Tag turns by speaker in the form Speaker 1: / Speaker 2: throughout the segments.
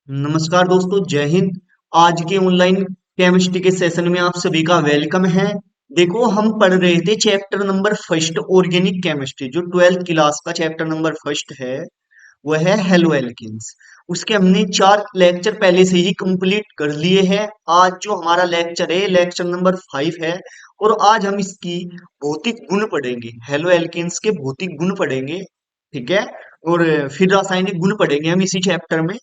Speaker 1: नमस्कार दोस्तों, जय हिंद। आज के ऑनलाइन केमिस्ट्री के सेशन में आप सभी का वेलकम है। देखो, हम पढ़ रहे थे chapter number first organic chemistry, जो 12th क्लास का चैप्टर नंबर फर्स्ट है। वह है हेलो एल्केन्स। उसके हमने 4 लेक्चर पहले से ही कंप्लीट कर लिए हैं। आज जो हमारा लेक्चर है, लेक्चर नंबर 5 है। और आज हम इसकी भौतिक गुण पढ़ेंगे, हेलो एल्केन्स के भौतिक गुण पढ़ेंगे। ठीक है। और फिर रासायनिक गुण पढ़ेंगे हम इसी चैप्टर में।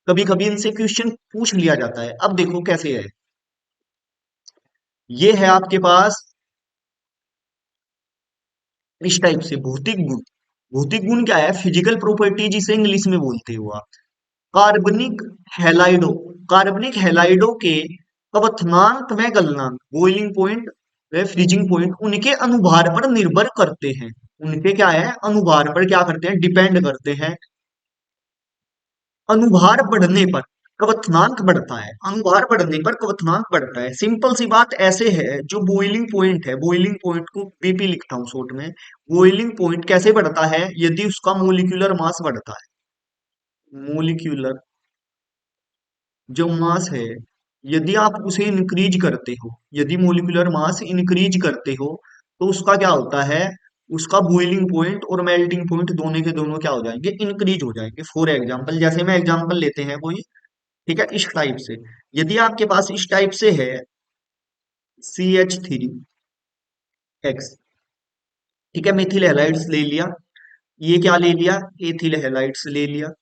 Speaker 1: कभी कभी इनसे क्वेश्चन पूछ लिया जाता है। अब देखो कैसे है। ये है आपके पास इस टाइप से भौतिक गुण। भौतिक गुण क्या है? फिजिकल प्रॉपर्टी, जिसे इंग्लिश में बोलते हो आप। कार्बनिक हैलाइडो, कार्बनिक हैलाइडो के क्वथनांक में गलनांक, बॉइलिंग पॉइंट व फ्रीजिंग पॉइंट उनके अनुभार पर निर्भर करते हैं। उनके क्या है? अनुभार पर क्या करते हैं? डिपेंड करते हैं। अनुभार बढ़ने पर क्वथनांक बढ़ता है। अनुभार बढ़ने पर क्वथनांक बढ़ता है। सिंपल सी बात ऐसे है, जो बॉइलिंग पॉइंट है, बॉइलिंग पॉइंट को बीपी लिखता हूं शॉर्ट में। बॉइलिंग पॉइंट कैसे बढ़ता है? यदि उसका मोलिक्यूलर मास बढ़ता है। मोलिक्यूलर जो मास है, यदि आप उसे इंक्रीज करते हो, यदि मोलिकुलर मास इंक्रीज करते हो, तो उसका क्या होता है? उसका बॉइलिंग पॉइंट और मेल्टिंग पॉइंट दोनों के दोनों क्या हो जाएंगे? इंक्रीज हो जाएंगे। फॉर एग्जांपल, जैसे मैं एग्जांपल लेते हैं कोई। ठीक है, इस टाइप से। यदि आपके पास इस टाइप से है CH3X। ठीक है, मेथिल हैलाइड्स ले लिया। ये क्या ले लिया? एथिल हैलाइड्स ले लिया।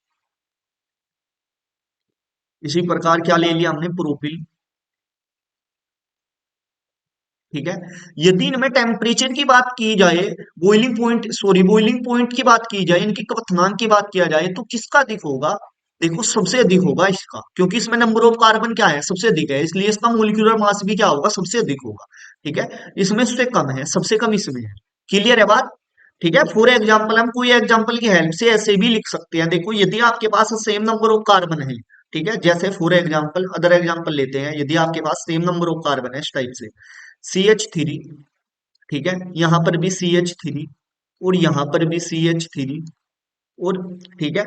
Speaker 1: इसी प्रकार क्या ले लिया हमने? प्रोपिल। ठीक है। यदि इनमें टेम्परेचर की बात की जाए, बॉइलिंग पॉइंट की बात की जाए, इनकी क्वथनांक की बात किया जाए, तो किसका अधिक होगा? देखो, सबसे अधिक होगा इसका, क्योंकि इसमें नंबर ऑफ कार्बन क्या है? सबसे अधिक है, इसलिए इसका मोलिकुलर मास भी क्या होगा? सबसे अधिक होगा। ठीक है। इसमें से कम है, सबसे कम इसमें है। क्लियर है बात? ठीक है। फॉर एग्जाम्पल, हम कोई एग्जाम्पल की हेल्प से ऐसे भी लिख सकते हैं। देखो, यदि आपके पास सेम नंबर ऑफ कार्बन है, ठीक है, जैसे फॉर एग्जाम्पल अदर एग्जाम्पल लेते हैं। यदि आपके पास सेम नंबर ऑफ कार्बन है इस टाइप से, CH3। ठीक है, यहां पर भी CH3, और यहां पर भी CH3, और ठीक है,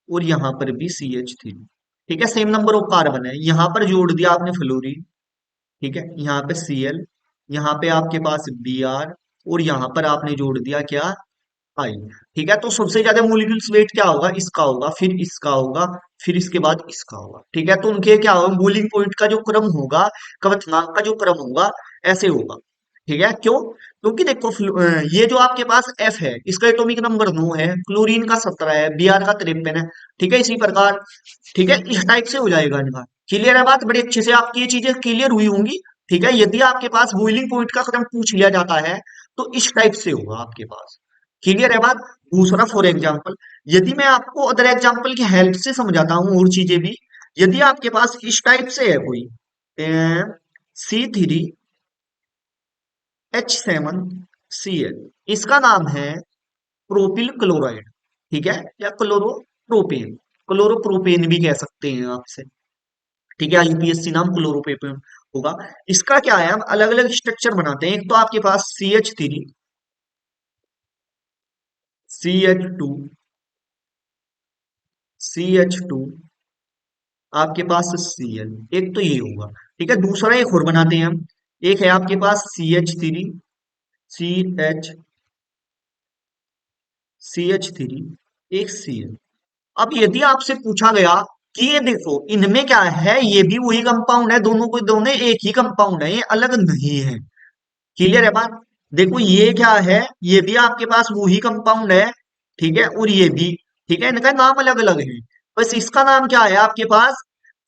Speaker 1: और यहां पर भी CH3। ठीक है, सेम नंबर ऑफ कार्बन है। यहां पर जोड़ दिया आपने फ्लोरीन। ठीक है, यहाँ पे Cl, यहाँ पे आपके पास Br, और यहाँ पर आपने जोड़ दिया क्या? I। ठीक है, तो सबसे ज्यादा मोलिक्यूल्स वेट क्या होगा? इसका होगा, फिर इसका होगा, फिर इसके बाद इसका होगा। ठीक है, तो उनके क्या होगा? बोलिंग पॉइंट का जो क्रम होगा, क्वथनांक का जो क्रम होगा, ऐसे होगा। ठीक है, क्यों? क्योंकि देखो, ये जो आपके पास F है, इसका एटॉमिक नंबर 9 है, क्लोरीन का 17 है, Br का 53 है। ठीक है, इसी प्रकार। ठीक है, इस टाइप से हो जाएगा इनका। क्लियर है बात? बड़ी अच्छे से आपकी ये चीजें क्लियर हुई होंगी। ठीक है, यदि आपके पास बॉइलिंग पॉइंट का क्रम पूछ लिया जाता है, तो इस टाइप से होगा आपके पास। क्लियर है बात? दूसरा, फॉर एग्जाम्पल, यदि मैं आपको अदर एग्जाम्पल की हेल्प से समझाता हूँ और चीजें भी। यदि आपके पास इस टाइप से है कोई C3H7Cl, इसका नाम है प्रोपिल क्लोराइड। ठीक है, या क्लोरोप्रोपेन। क्लोरोप्रोपेन भी कह सकते हैं आपसे। ठीक है, यूपीएससी नाम क्लोरोप्रोपेन होगा। इसका क्या है? हम अलग अलग स्ट्रक्चर बनाते हैं। एक तो आपके पास CH3, CH2, CH2, आपके पास Cl। एक तो ये होगा। ठीक है, दूसरा एक और बनाते हैं हम। एक है आपके पास CH3, एक Cl। अब यदि आपसे पूछा गया कि ये देखो, इनमें क्या है? ये भी वही कंपाउंड है, दोनों को दोनों एक ही कंपाउंड है, ये अलग नहीं है। क्लियर है बात? देखो, ये क्या है? ये भी आपके पास वही कंपाउंड है। ठीक है, और ये भी। ठीक है, इनका नाम अलग अलग है। बस इसका नाम क्या है आपके पास?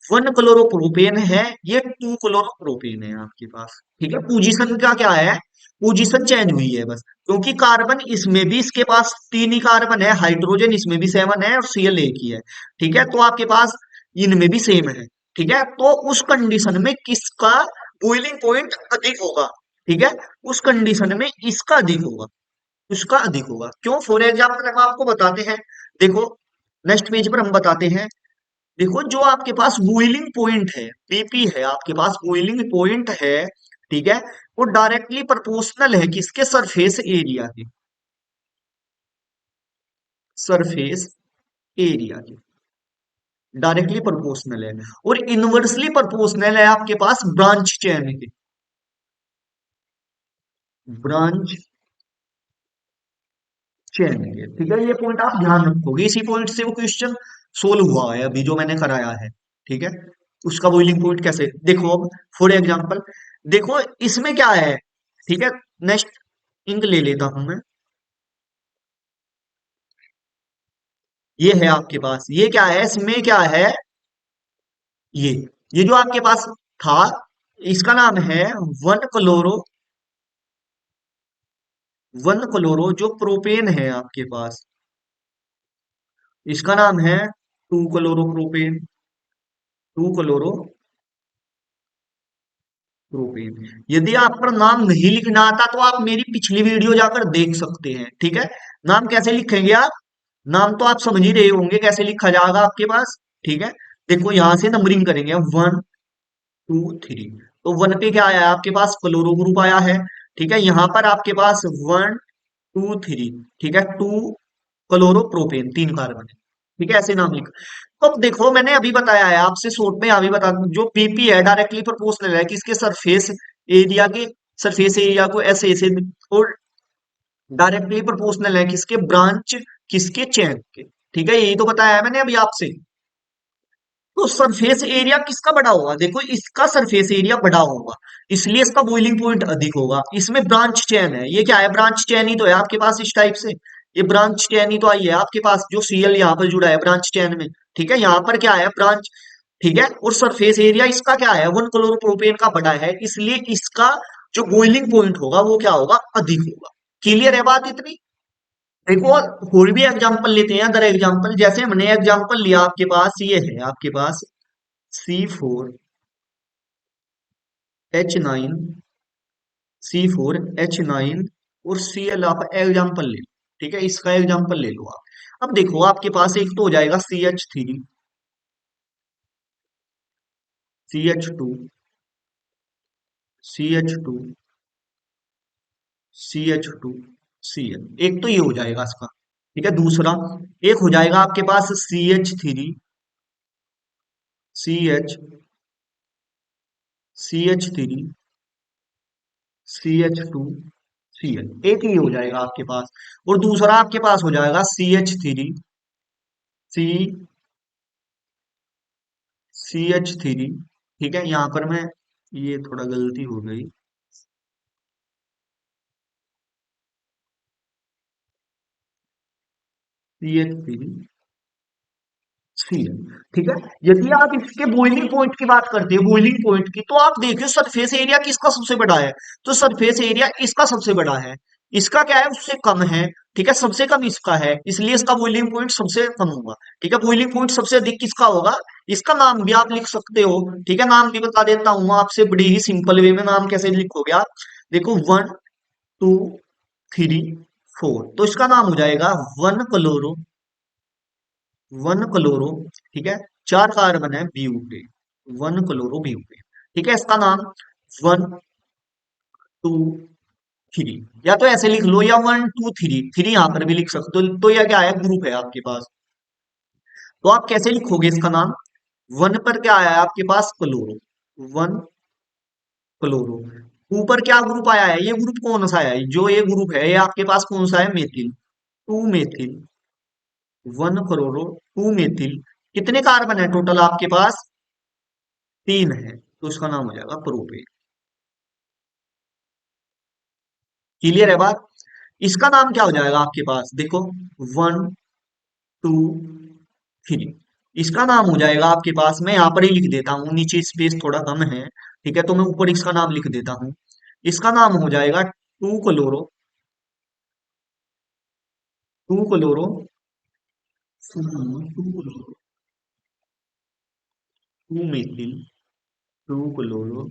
Speaker 1: 1 क्लोरोप्रोपेन है, ये 2 क्लोरोप्रोपेन है आपके पास। ठीक है, पोजीशन का क्या है? पोजीशन चेंज हुई है बस, क्योंकि कार्बन इसमें भी इसके पास 3 ही कार्बन है, हाइड्रोजन इसमें भी 7 है, और Cl एक ही है। ठीक है, तो आपके पास इनमें भी सेम है। ठीक है, तो उस कंडीशन में किसका बॉइलिंग पॉइंट अधिक होगा? ठीक है, उस कंडीशन में इसका अधिक होगा। उसका अधिक होगा, क्यों? फॉर एग्जाम्पल हम आपको बताते हैं। देखो, नेक्स्ट पेज पर हम बताते हैं। देखो, जो आपके पास बॉइलिंग पॉइंट है, बीपी है, आपके पास बॉइलिंग पॉइंट है। ठीक है, वो डायरेक्टली प्रोपोर्शनल है किसके? सरफेस एरिया के। सरफेस एरिया के। डायरेक्टली प्रोपोर्शनल है। और इनवर्सली प्रोपोर्शनल है आपके पास ब्रांच चेन के। ब्रांच चेन के, ठीक है, ये पॉइंट आप ध्यान रखोगे, इसी पॉइंट से वो क्वेश्चन सोल्व हुआ है अभी जो मैंने कराया है। ठीक है, उसका बॉइलिंग पॉइंट कैसे देखो अब, फॉर एग्जांपल देखो इसमें क्या है। ठीक है, नेक्स्ट इंक ले लेता हूं मैं। ये है आपके पास, ये क्या है, इसमें क्या है, ये ये जो आपके पास था, इसका नाम है वन क्लोरो, वन क्लोरो जो प्रोपेन है आपके पास, इसका नाम है two chloro propane, two chloro propane. यदि आप पर नाम नहीं लिखना आता तो आप मेरी पिछली वीडियो जाकर देख सकते हैं। ठीक है, नाम कैसे लिखेंगे आप, नाम तो आप समझ ही रहे होंगे कैसे लिखा जाएगा आपके पास। ठीक है, देखो यहां से नंबरिंग करेंगे, 1 2 3। तो वन पे क्या आया है आपके पास, क्लोरो ग्रुप आया है। ठीक है, यहाँ पर आपके पास 1 2 3, ठीक है, टू क्लोरो प्रोपेन, 3 कार्बन है। ठीक है, ऐसे नाम लिख। तो अब देखो मैंने अभी बताया है आपसे शॉर्ट में, अभी बता दूं, जो पीपी है डायरेक्टली प्रोपोर्शनल है किसके, सरफेस एरिया के, सरफेस एरिया को ऐसे ऐसे, और डायरेक्टली प्रोपोर्शनल है किसके, ब्रांच किसके, चेन के। ठीक है, यही तो बताया है मैंने अभी आपसे। तो सरफेस एरिया किसका बड़ा होगा, देखो इसका सरफेस एरिया बड़ा होगा, इसलिए इसका बॉइलिंग पॉइंट अधिक होगा। इसमें ब्रांच चेन है, ये क्या है, ब्रांच चेन ही तो है आपके पास इस टाइप से, ये ब्रांच चेन ही तो आई है आपके पास, जो सीएल यहाँ पर जुड़ा है ब्रांच चेन में। ठीक है, यहाँ पर क्या है, ब्रांच। ठीक है, और सरफेस एरिया इसका क्या है, वन क्लोरोप्रोपेन का बड़ा है, इसलिए इसका जो बॉइलिंग पॉइंट होगा वो क्या होगा, अधिक होगा। क्लियर है बात इतनी। देखो कोई भी एग्जांपल लेते हैं, अगर एग्जांपल जैसे हमने एग्जांपल लिया, आपके पास ये है, आपके पास C4H9 और Cl आप एग्जांपल ले लो। ठीक है, इसका एग्जांपल ले लो आप। अब देखो आपके पास एक तो हो जाएगा CH2 CH2 CH2 Cl, एक तो ये हो जाएगा इसका। ठीक है, दूसरा एक हो जाएगा आपके पास CH3 CH3 CH2 Cl, एक ही हो जाएगा आपके पास। और दूसरा आपके पास हो जाएगा CH3 ठीक है, यहाँ पर मैं, ये थोड़ा गलती हो गई, CH3 ठीक है। यदि आप इसके बॉइलिंग पॉइंट की बात करते हैं, बॉइलिंग पॉइंट की, तो आप देखिए सरफेस एरिया किसका सबसे बड़ा है, तो सरफेस एरिया इसका सबसे बड़ा है, इसका क्या है, उससे कम है। ठीक है, सबसे कम इसका है, इसलिए इसका बॉइलिंग पॉइंट सबसे कम होगा। ठीक है, बॉइलिंग पॉइंट सबसे अधिक किसका होगा, इसका नाम भी आप लिख सकते हो। ठीक है, नाम भी बता देता हूँ आपसे बड़ी ही सिंपल वे में, नाम कैसे लिखोगे आप, देखो 1 2 3 4, तो इसका नाम हो जाएगा वन क्लोरो, वन क्लोरो। ठीक है, 4 कार्बन है, ब्यूटेन, वन क्लोरो ब्यूटेन। ठीक है, इसका नाम 1 2 3, या तो ऐसे लिख लो, या 1 2 3, थ्री यहां पर भी लिख सकते हो, तो यह क्या है, ग्रुप है आपके पास। तो आप कैसे लिखोगे इसका नाम, वन पर क्या आया है आपके पास, क्लोरो, वन क्लोरो। ऊपर क्या ग्रुप आया है, ये ग्रुप कौन सा है, जो ये ग्रुप है ये आपके पास कौन सा है, methyl, to methyl, one chloro two methyl. कितने कार्बन है टोटल आपके पास, 3 है, तो इसका नाम हो जाएगा प्रोपेन। क्लियर है बात। इसका नाम क्या हो जाएगा आपके पास, देखो 1 2 3, इसका नाम हो जाएगा आपके पास, मैं यहाँ पर ही लिख देता हूँ, नीचे स्पेस थोड़ा कम है। ठीक है, तो मैं ऊपर इसका नाम लिख देता हूँ, इसका नाम हो जाएगा two chloro, to methyl, two chloro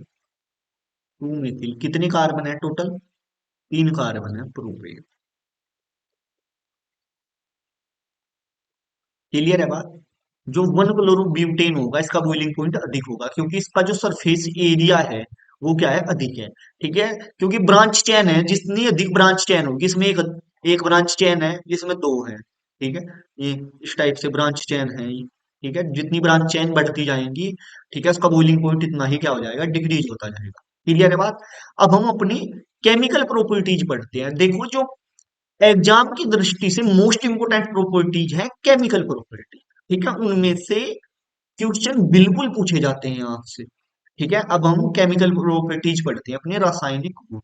Speaker 1: two methyl, कितने कार्बन है टोटल, 3 कार्बन है, प्रोपेन। क्लियर है बात। जो वन क्लोरो ब्यूटेन होगा इसका बॉइलिंग पॉइंट अधिक होगा, क्योंकि इसका जो सरफेस एरिया है वो क्या है, अधिक है। ठीक है, क्योंकि ब्रांच चेन है, जितनी अधिक ब्रांच चेन होगी, इसमें एक एक ब्रांच चेन है, इसमें 2 है। ठीक है, ये इस टाइप से ब्रांच चेन है ये। ठीक है, जितनी ब्रांच चेन बढ़ती जाएंगी, ठीक है, उसका बॉइलिंग पॉइंट इतना ही क्या हो जाएगा, डिक्रीज होता जाएगा। क्लियर है बात। अब हम अपनी केमिकल प्रॉपर्टीज पढ़ते हैं। देखो जो एग्जाम की दृष्टि से मोस्ट इंपोर्टेंट प्रॉपर्टीज है केमिकल प्रॉपर्टी, ठीक है, उनमें से क्वेश्चन बिल्कुल पूछे जाते हैं आपसे। ठीक है, अब हम केमिकल प्रॉपर्टीज पढ़ते हैं, अपने रासायनिक गुण।